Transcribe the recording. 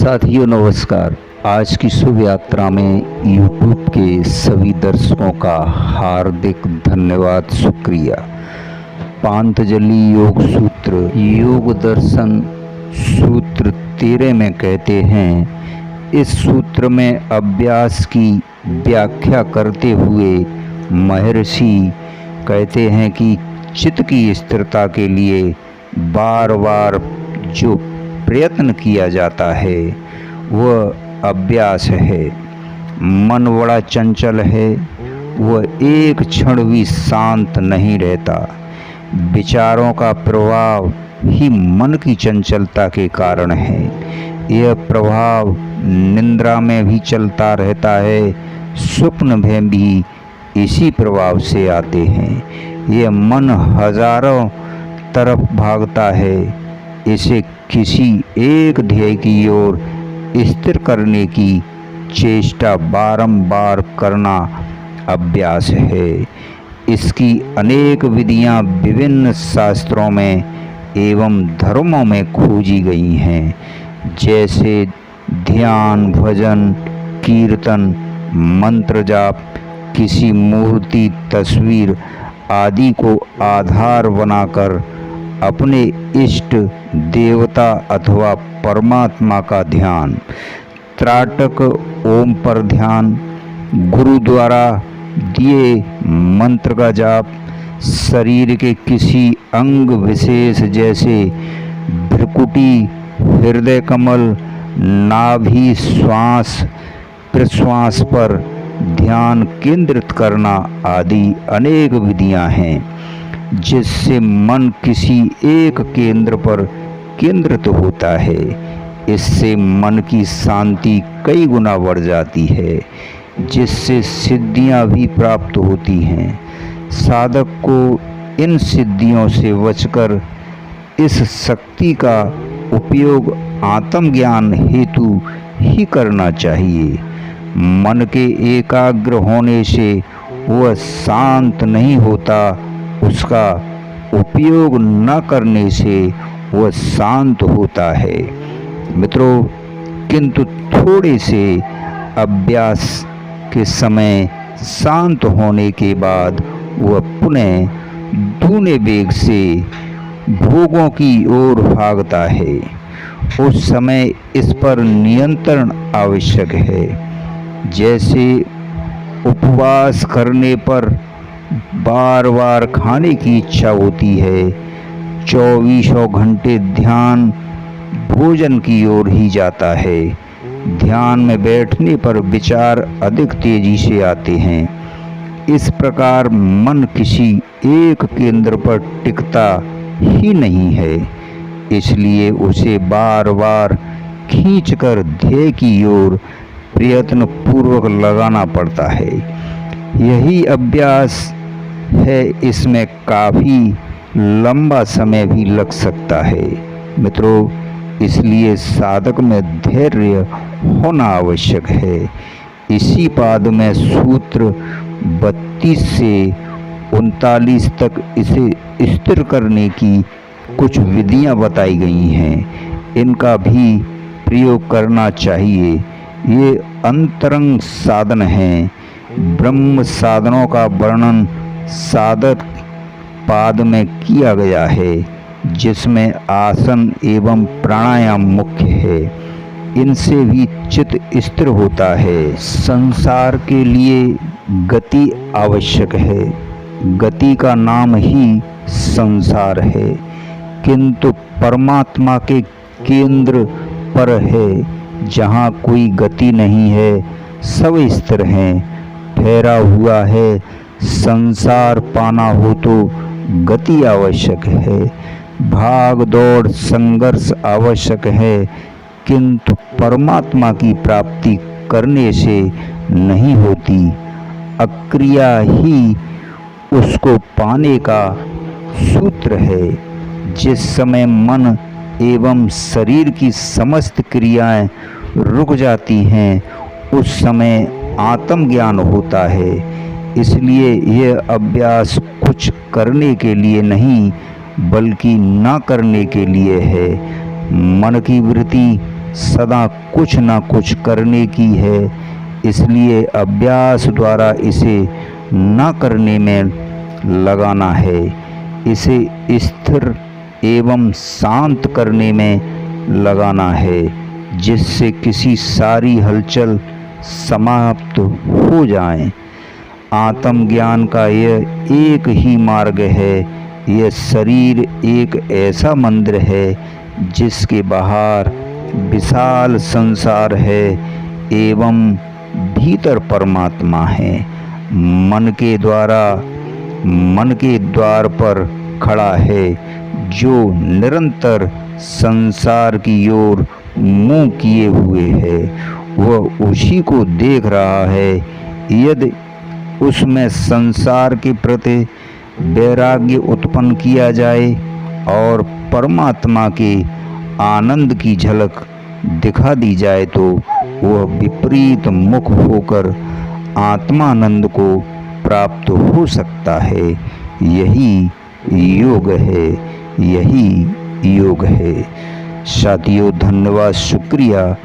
साथियों नमस्कार। आज की शुभ यात्रा में YouTube के सभी दर्शकों का हार्दिक धन्यवाद, शुक्रिया। पातंजलि योग सूत्र योग दर्शन सूत्र 13 में कहते हैं, इस सूत्र में अभ्यास की व्याख्या करते हुए महर्षि कहते हैं कि चित्त की स्थिरता के लिए बार बार जो प्रयत्न किया जाता है वह अभ्यास है। मन बड़ा चंचल है, वह एक क्षण भी शांत नहीं रहता। विचारों का प्रभाव ही मन की चंचलता के कारण है। यह प्रभाव निद्रा में भी चलता रहता है, स्वप्न में भी इसी प्रभाव से आते हैं। यह मन हजारों तरफ भागता है। इसे किसी एक ध्येय की ओर स्थिर करने की चेष्टा बारंबार करना अभ्यास है। इसकी अनेक विधियां विभिन्न शास्त्रों में एवं धर्मों में खोजी गई हैं, जैसे ध्यान, भजन, कीर्तन, मंत्र जाप, किसी मूर्ति, तस्वीर आदि को आधार बनाकर अपने इष्ट देवता अथवा परमात्मा का ध्यान, त्राटक ओम पर ध्यान, गुरु द्वारा दिए मंत्र का जाप, शरीर के किसी अंग विशेष जैसे भ्रुकुटी, हृदय कमल, नाभि, श्वास प्रश्वास पर ध्यान केंद्रित करना आदि अनेक विधियां हैं, जिससे मन किसी एक केंद्र पर केंद्रित होता है। इससे मन की शांति कई गुना बढ़ जाती है, जिससे सिद्धियां भी प्राप्त होती हैं। साधक को इन सिद्धियों से बचकर इस शक्ति का उपयोग आत्मज्ञान हेतु ही करना चाहिए। मन के एकाग्र होने से वह शांत नहीं होता, उसका उपयोग न करने से वह शांत होता है। मित्रों, किंतु थोड़े से अभ्यास के समय शांत होने के बाद वह पुनः दूने वेग से भोगों की ओर भागता है। उस समय इस पर नियंत्रण आवश्यक है। जैसे उपवास करने पर बार बार खाने की इच्छा होती है, 24 घंटे ध्यान भोजन की ओर ही जाता है। ध्यान में बैठने पर विचार अधिक तेजी से आते हैं। इस प्रकार मन किसी एक केंद्र पर टिकता ही नहीं है, इसलिए उसे बार बार खींचकर ध्येय की ओर प्रयत्न पूर्वक लगाना पड़ता है। यही अभ्यास है, इसमें काफ़ी लंबा समय भी लग सकता है। मित्रों, इसलिए साधक में धैर्य होना आवश्यक है। इसी पाद में सूत्र 32 से 39 तक इसे स्थिर करने की कुछ विधियां बताई गई हैं। इनका भी प्रयोग करना चाहिए। ये अंतरंग साधन हैं। ब्रह्म साधनों का वर्णन साधक पाद में किया गया है, जिसमें आसन एवं प्राणायाम मुख्य है। इनसे भी चित्त स्थिर होता है। संसार के लिए गति आवश्यक है। गति का नाम ही संसार है, किंतु परमात्मा के केंद्र पर है, जहाँ कोई गति नहीं है, सब स्थिर हैं। ठहरा हुआ है। संसार पाना हो तो गति आवश्यक है। भाग दौड़ संघर्ष आवश्यक है, किंतु परमात्मा की प्राप्ति करने से नहीं होती। अक्रिया ही उसको पाने का सूत्र है। जिस समय मन एवं शरीर की समस्त क्रियाएं रुक जाती हैं, उस समय आत्मज्ञान होता है। इसलिए यह अभ्यास कुछ करने के लिए नहीं, बल्कि ना करने के लिए है। मन की वृत्ति सदा कुछ ना कुछ करने की है, इसलिए अभ्यास द्वारा इसे न करने में लगाना है। इसे स्थिर एवं शांत करने में लगाना है, जिससे किसी सारी हलचल समाप्त हो जाए। आत्मज्ञान का यह एक ही मार्ग है। यह शरीर एक ऐसा मंदिर है जिसके बाहर विशाल संसार है एवं भीतर परमात्मा है। मन के द्वार पर खड़ा है, जो निरंतर संसार की ओर मुंह किए हुए है। वह उसी को देख रहा है। यदि उसमें संसार के प्रति वैराग्य उत्पन्न किया जाए और परमात्मा के आनंद की झलक दिखा दी जाए, तो वह विपरीत मुख होकर आत्मानंद को प्राप्त हो सकता है। यही योग है, यही योग है। साथियों, धन्यवाद, शुक्रिया।